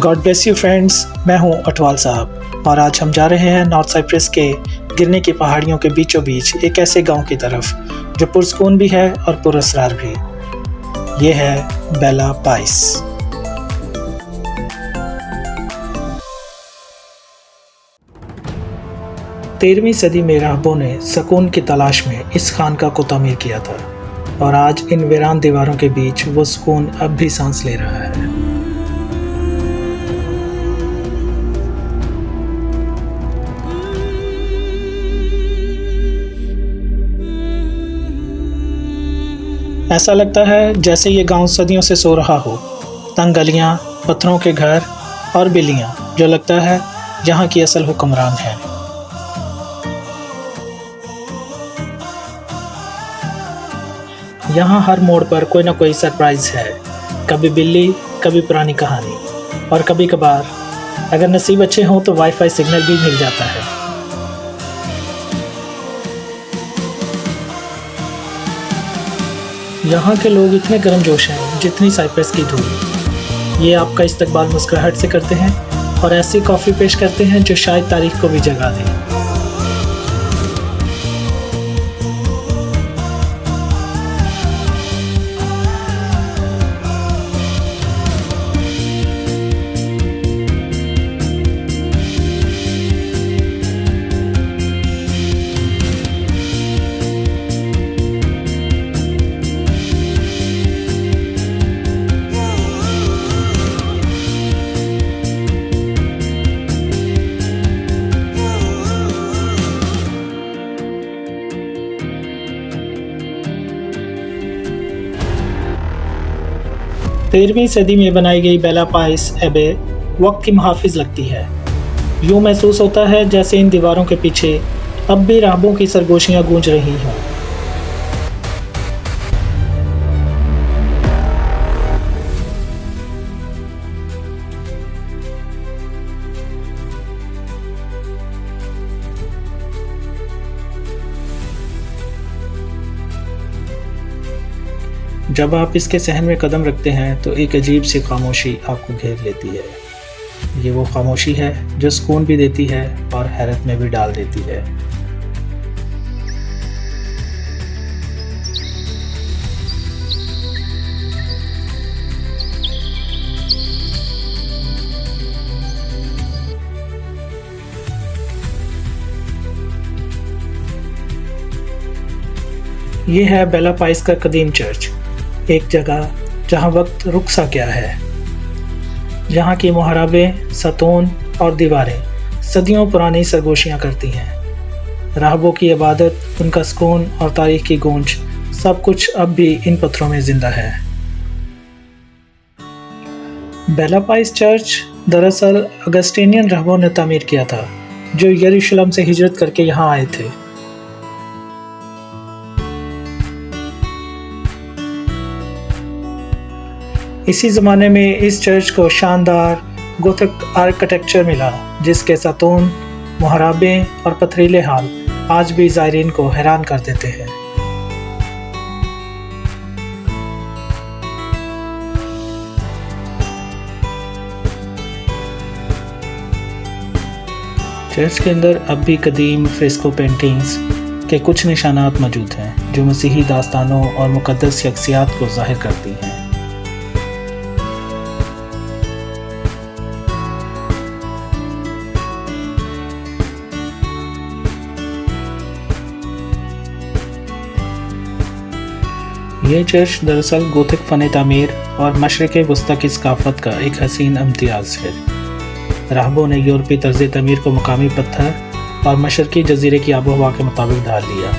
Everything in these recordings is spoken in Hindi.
गॉड ब्लेस यू फ्रेंड्स, मैं हूं अटवाल साहब और आज हम जा रहे हैं नॉर्थ साइप्रस के गिरने की पहाड़ियों के बीचों बीच एक ऐसे गांव की तरफ जो पुरस्कून भी है और पुरअसरार भी। ये है बेला पाइस। तेरहवीं सदी में राहबों ने सुकून की तलाश में इस खानका को तामीर किया था और आज इन वीरान दीवारों के बीच वो सुकून अब भी सांस ले रहा है। ऐसा लगता है जैसे ये गांव सदियों से सो रहा हो। तंग गलियां, पत्थरों के घर और बिल्लियां जो लगता है यहाँ की असल हुक्मरान है। यहाँ हर मोड़ पर कोई ना कोई सरप्राइज है। कभी बिल्ली, कभी पुरानी कहानी और कभी कभार अगर नसीब अच्छे हों तो वाईफाई सिग्नल भी मिल जाता है। यहाँ के लोग इतने गर्मजोश हैं जितनी साइप्रस की धूल। ये आपका इस्तकबाल मुस्कुराहट से करते हैं और ऐसी कॉफ़ी पेश करते हैं जो शायद तारीख को भी जगा दे। तेरहवीं सदी में बनाई गई बेला पाइस एबे वक्त की मुहाफिज लगती है। यूँ महसूस होता है जैसे इन दीवारों के पीछे अब भी राहबों की सरगोशियाँ गूंज रही हों। जब आप इसके सहन में कदम रखते हैं तो एक अजीब सी खामोशी आपको घेर लेती है। ये वो खामोशी है जो सुकून भी देती है और हैरत में भी डाल देती है। ये है बेला पाइस का कदीम चर्च, एक जगह जहां वक्त रुक सा गया है। यहाँ की मुहराबें, सतून और दीवारें सदियों पुरानी सरगोशियाँ करती हैं। राहबों की इबादत, उनका सुकून और तारीख की गूंज सब कुछ अब भी इन पत्थरों में जिंदा है। बेला पाइस चर्च दरअसल अगस्टिनियन राहबों ने तामीर किया था जो यरूशलेम से हिजरत करके यहाँ आए थे। इसी ज़माने में इस चर्च को शानदार गोथिक आर्किटेक्चर मिला जिसके सतून, मुहराबें और पथरीले हाल आज भी ज़ायरीन को हैरान कर देते हैं। चर्च के अंदर अब भी कदीम फ्रेस्को पेंटिंग्स के कुछ निशानात मौजूद हैं जो मसीही दास्तानों और मुक़द्दस शख्सियात को ज़ाहिर करती हैं। ये चर्च दरअसल गोथिक फ़न तामीर और मशरिक़ वस्ता की सकाफ़त का एक हसीन इम्तियाज़ है। राहबों ने यूरोपी तर्ज़ तमीर को मकामी पत्थर और मशरक़ी जज़ीरे की आबो हवा के मुताबिक ढाल लिया।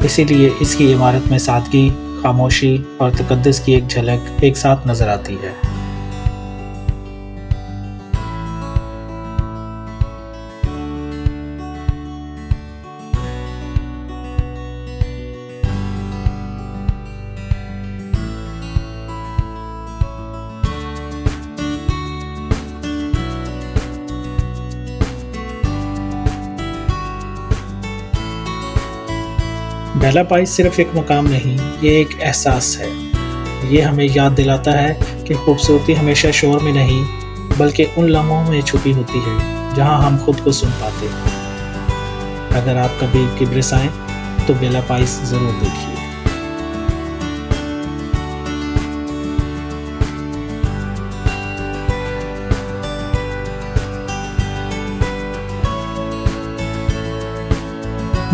इसीलिए इसकी इमारत में सादगी, खामोशी और तक़द्दुस की एक झलक एक साथ नज़र आती है। बेला पाइस सिर्फ एक मकाम नहीं, ये एक एहसास है। ये हमें याद दिलाता है कि खूबसूरती हमेशा शोर में नहीं बल्कि उन लम्हों में छुपी होती है जहां हम खुद को सुन पाते हैं। अगर आप कभी किब्रिस आएं तो बेला पाइस ज़रूर देखिए।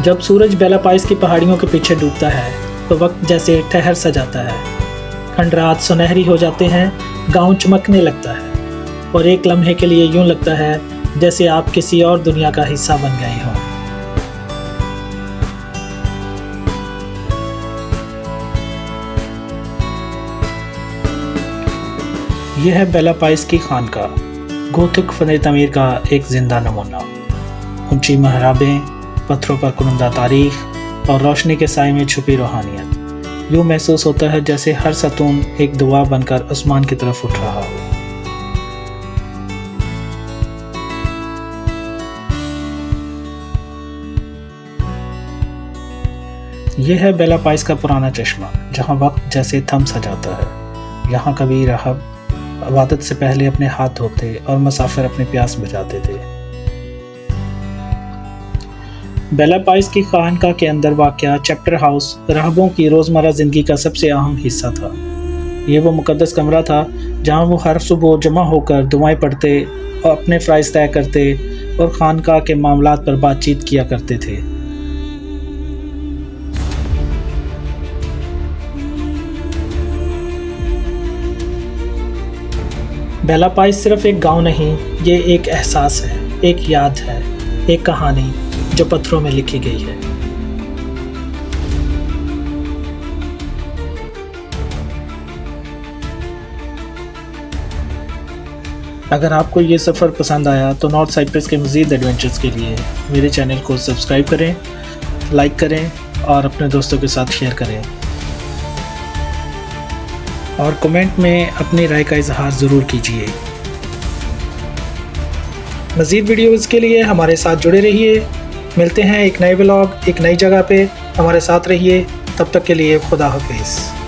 जब सूरज बेला पाइस की पहाड़ियों के पीछे डूबता है तो वक्त जैसे ठहर सा जाता है। खंड रात सुनहरी हो जाते हैं, गांव चमकने लगता है और एक लम्हे के लिए यूं लगता है जैसे आप किसी और दुनिया का हिस्सा बन गए हों। यह है बेला पाइस की खानका, गोथिक फन तमीर का एक जिंदा नमूना। ऊंची महराबें, पत्थरों पर कुनंदा तारीख और रोशनी के साए में छुपी रूहानियत। यूँ महसूस होता है जैसे हर सतून एक दुआ बनकर आसमान की तरफ उठ रहा हो। यह है बेला पाइस का पुराना चश्मा, जहाँ वक्त जैसे थम सा जाता है। यहाँ कभी राहब इबादत से पहले अपने हाथ धोते और मुसाफिर अपनी प्यास बुझाते थे। बेला पाइस की खानका के अंदर वाक़या चैप्टर हाउस राहबों की रोज़मर्रा ज़िंदगी का सबसे अहम हिस्सा था। ये वो मुक़द्दस कमरा था जहाँ वो हर सुबह जमा होकर दुआएं पढ़ते और अपने फ़राइज़ तय करते और खानका के मामलात पर बातचीत किया करते थे। बेला पाइस सिर्फ एक गांव नहीं, ये एक एहसास है, एक याद है, एक कहानी जो पत्थरों में लिखी गई है। अगर आपको ये सफ़र पसंद आया तो नॉर्थ साइप्रस के मज़ीद एडवेंचर्स के लिए मेरे चैनल को सब्सक्राइब करें, लाइक करें और अपने दोस्तों के साथ शेयर करें और कमेंट में अपनी राय का इजहार ज़रूर कीजिए। मज़ीद वीडियोज़ के लिए हमारे साथ जुड़े रहिए। मिलते हैं एक नए व्लॉग, एक नई जगह पे। हमारे साथ रहिए। तब तक के लिए खुदा हाफिज़।